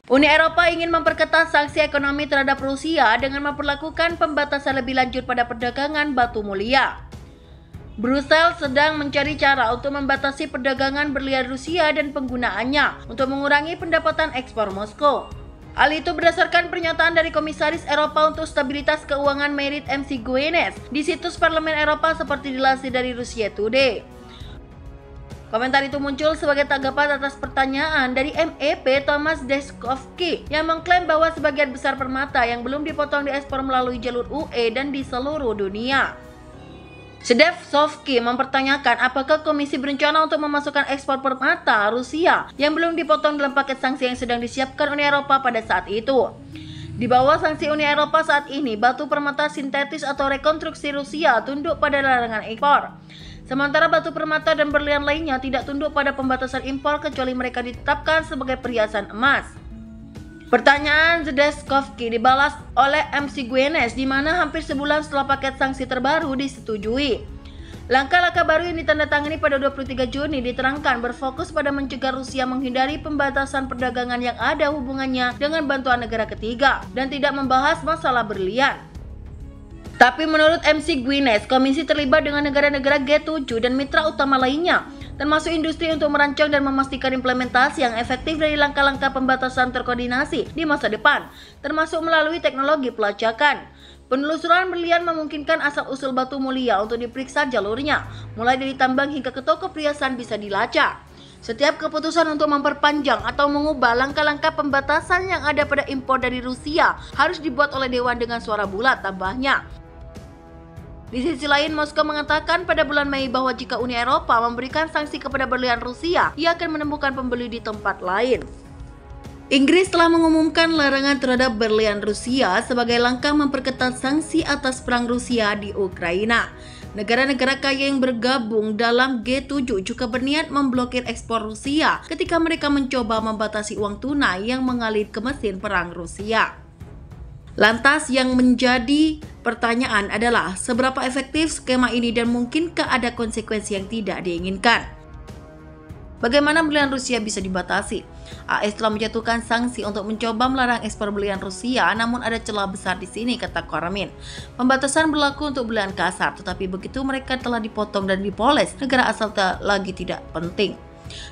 Uni Eropa ingin memperketat sanksi ekonomi terhadap Rusia dengan memperlakukan pembatasan lebih lanjut pada perdagangan batu mulia. Brussels sedang mencari cara untuk membatasi perdagangan berlian Rusia dan penggunaannya untuk mengurangi pendapatan ekspor Moskow. Hal itu berdasarkan pernyataan dari Komisaris Eropa untuk Stabilitas Keuangan Merit McGuinness di situs Parlemen Eropa seperti dilansir dari Russia Today. Komentar itu muncul sebagai tanggapan atas pertanyaan dari MEP Thomas Deszkowski yang mengklaim bahwa sebagian besar permata yang belum dipotong diekspor melalui jalur UE dan di seluruh dunia. Deszkowski mempertanyakan apakah Komisi berencana untuk memasukkan ekspor permata Rusia yang belum dipotong dalam paket sanksi yang sedang disiapkan Uni Eropa pada saat itu. Di bawah sanksi Uni Eropa saat ini, batu permata sintetis atau rekonstruksi Rusia tunduk pada larangan ekspor. Sementara batu permata dan berlian lainnya tidak tunduk pada pembatasan impor kecuali mereka ditetapkan sebagai perhiasan emas. Pertanyaan Deszkowski dibalas oleh McGuinness di mana hampir sebulan setelah paket sanksi terbaru disetujui. Langkah-langkah baru yang ditandatangani pada 23 Juni diterangkan berfokus pada mencegah Rusia menghindari pembatasan perdagangan yang ada hubungannya dengan bantuan negara ketiga dan tidak membahas masalah berlian. Tapi menurut McGuinness, Komisi terlibat dengan negara-negara G7 dan mitra utama lainnya, termasuk industri untuk merancang dan memastikan implementasi yang efektif dari langkah-langkah pembatasan terkoordinasi di masa depan, termasuk melalui teknologi pelacakan. Penelusuran berlian memungkinkan asal-usul batu mulia untuk diperiksa jalurnya, mulai dari tambang hingga ke toko perhiasan bisa dilacak. Setiap keputusan untuk memperpanjang atau mengubah langkah-langkah pembatasan yang ada pada impor dari Rusia harus dibuat oleh Dewan dengan suara bulat, tambahnya. Di sisi lain, Moskow mengatakan pada bulan Mei bahwa jika Uni Eropa memberikan sanksi kepada berlian Rusia, ia akan menemukan pembeli di tempat lain. Inggris telah mengumumkan larangan terhadap berlian Rusia sebagai langkah memperketat sanksi atas perang Rusia di Ukraina. Negara-negara kaya yang bergabung dalam G7 juga berniat memblokir ekspor Rusia ketika mereka mencoba membatasi uang tunai yang mengalir ke mesin perang Rusia. Lantas yang menjadi pertanyaan adalah seberapa efektif skema ini dan mungkinkah ada konsekuensi yang tidak diinginkan? Bagaimana berlian Rusia bisa dibatasi? AS telah menjatuhkan sanksi untuk mencoba melarang ekspor berlian Rusia, namun ada celah besar di sini, kata Kormin. Pembatasan berlaku untuk berlian kasar, tetapi begitu mereka telah dipotong dan dipoles, negara asal lagi tidak penting.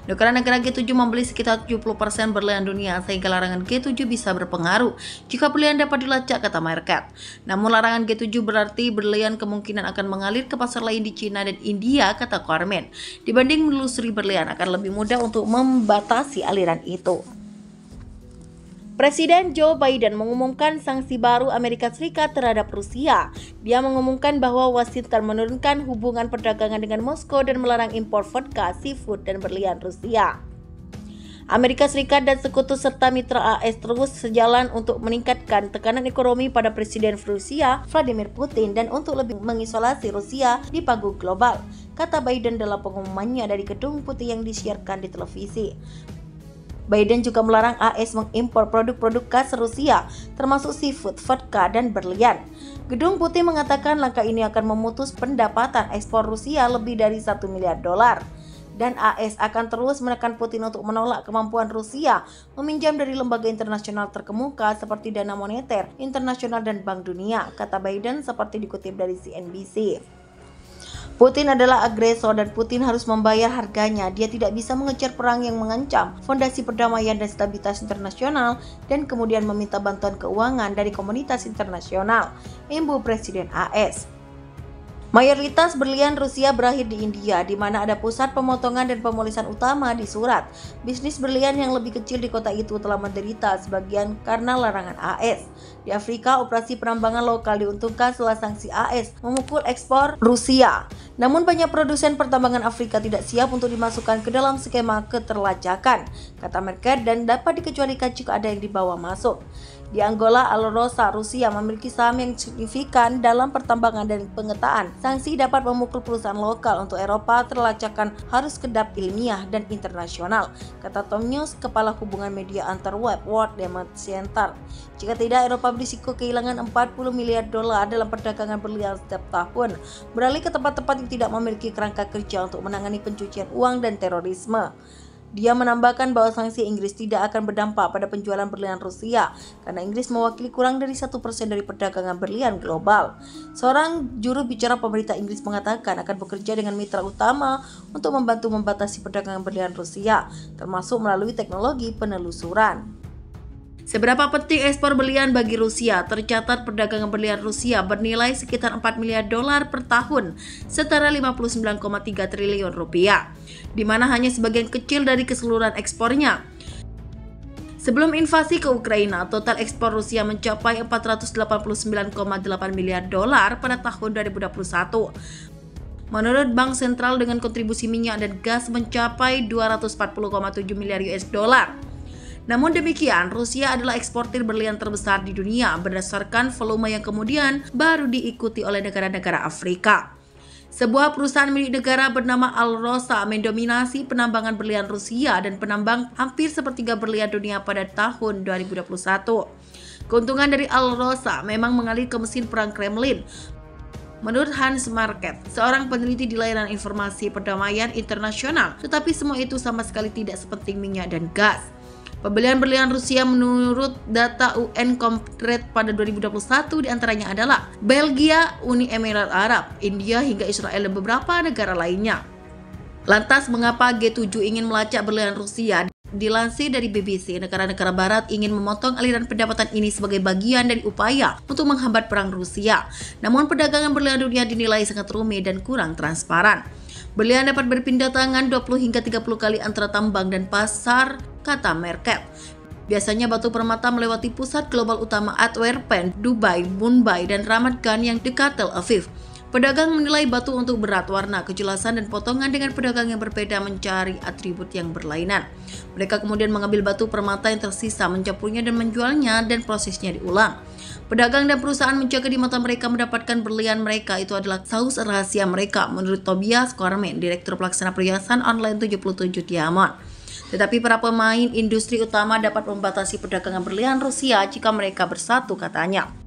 Negara-negara G7 membeli sekitar 70% berlian dunia sehingga larangan G7 bisa berpengaruh jika berlian dapat dilacak, kata Merkel. Namun larangan G7 berarti berlian kemungkinan akan mengalir ke pasar lain di Cina dan India, kata Kormin. Dibanding menelusuri berlian akan lebih mudah untuk membatasi aliran itu. Presiden Joe Biden mengumumkan sanksi baru Amerika Serikat terhadap Rusia. Dia mengumumkan bahwa Washington menurunkan hubungan perdagangan dengan Moskow dan melarang impor vodka, seafood, dan berlian Rusia. Amerika Serikat dan sekutu serta mitra AS terus sejalan untuk meningkatkan tekanan ekonomi pada Presiden Rusia, Vladimir Putin, dan untuk lebih mengisolasi Rusia di panggung global, kata Biden dalam pengumumannya dari Gedung Putih yang disiarkan di televisi. Biden juga melarang AS mengimpor produk-produk khas Rusia, termasuk seafood, vodka, dan berlian. Gedung Putih mengatakan langkah ini akan memutus pendapatan ekspor Rusia lebih dari $1 miliar. Dan AS akan terus menekan Putin untuk menolak kemampuan Rusia meminjam dari lembaga internasional terkemuka seperti Dana Moneter Internasional dan Bank Dunia, kata Biden seperti dikutip dari CNBC. Putin adalah agresor dan Putin harus membayar harganya. Dia tidak bisa mengejar perang yang mengancam fondasi perdamaian dan stabilitas internasional dan kemudian meminta bantuan keuangan dari komunitas internasional, imbuh Presiden AS. Mayoritas berlian Rusia berakhir di India, di mana ada pusat pemotongan dan pemulisan utama di Surat. Bisnis berlian yang lebih kecil di kota itu telah menderita sebagian karena larangan AS. Di Afrika, operasi penambangan lokal diuntungkan setelah sanksi AS memukul ekspor Rusia. Namun banyak produsen pertambangan Afrika tidak siap untuk dimasukkan ke dalam skema keterlacakan, kata Merkel, dan dapat dikecualikan jika ada yang dibawa masuk. Di Angola, Alrosa, Rusia memiliki saham yang signifikan dalam pertambangan dan pengetaan. Sanksi dapat memukul perusahaan lokal. Untuk Eropa, terlacakan harus kedap ilmiah dan internasional, kata Tom News, kepala hubungan media antar web World Demand Center. Jika tidak, Eropa berisiko kehilangan $40 miliar dalam perdagangan berlian setiap tahun, beralih ke tempat-tempat yang tidak memiliki kerangka kerja untuk menangani pencucian uang dan terorisme. Dia menambahkan bahwa sanksi Inggris tidak akan berdampak pada penjualan berlian Rusia karena Inggris mewakili kurang dari 1% dari perdagangan berlian global. Seorang juru bicara pemerintah Inggris mengatakan akan bekerja dengan mitra utama untuk membantu membatasi perdagangan berlian Rusia, termasuk melalui teknologi penelusuran. Seberapa penting ekspor berlian bagi Rusia? Tercatat perdagangan berlian Rusia bernilai sekitar 4 miliar dolar per tahun, setara 59,3 triliun rupiah, di mana hanya sebagian kecil dari keseluruhan ekspornya. Sebelum invasi ke Ukraina, total ekspor Rusia mencapai 489,8 miliar dolar pada tahun 2021. Menurut Bank Sentral, dengan kontribusi minyak dan gas mencapai 240,7 miliar US dollar. Namun demikian, Rusia adalah eksportir berlian terbesar di dunia berdasarkan volume yang kemudian baru diikuti oleh negara-negara Afrika. Sebuah perusahaan milik negara bernama Alrosa mendominasi penambangan berlian Rusia dan penambang hampir sepertiga berlian dunia pada tahun 2021. Keuntungan dari Alrosa memang mengalir ke mesin perang Kremlin. Menurut Hans Market, seorang peneliti di layanan informasi perdamaian internasional, tetapi semua itu sama sekali tidak sepenting minyak dan gas. Pembelian berlian Rusia menurut data UN Comtrade pada 2021 diantaranya adalah Belgia, Uni Emirat Arab, India hingga Israel dan beberapa negara lainnya. Lantas mengapa G7 ingin melacak berlian Rusia? Dilansir dari BBC, negara-negara barat ingin memotong aliran pendapatan ini sebagai bagian dari upaya untuk menghambat perang Rusia. Namun perdagangan berlian dunia dinilai sangat rumit dan kurang transparan. Berlian dapat berpindah tangan 20 hingga 30 kali antara tambang dan pasar, kata Merkel. Biasanya batu permata melewati pusat global utama Antwerpen, Dubai, Mumbai, dan Ramat Gan yang dekat Tel Aviv. Pedagang menilai batu untuk berat, warna, kejelasan, dan potongan dengan pedagang yang berbeda mencari atribut yang berlainan. Mereka kemudian mengambil batu permata yang tersisa, mencampurnya dan menjualnya, dan prosesnya diulang. Pedagang dan perusahaan menjaga di mata mereka mendapatkan berlian mereka itu adalah saus rahasia mereka, menurut Tobias Kormen, Direktur Pelaksana Perhiasan Online 77 Diamond. Tetapi para pemain industri utama dapat membatasi perdagangan berlian Rusia jika mereka bersatu, katanya.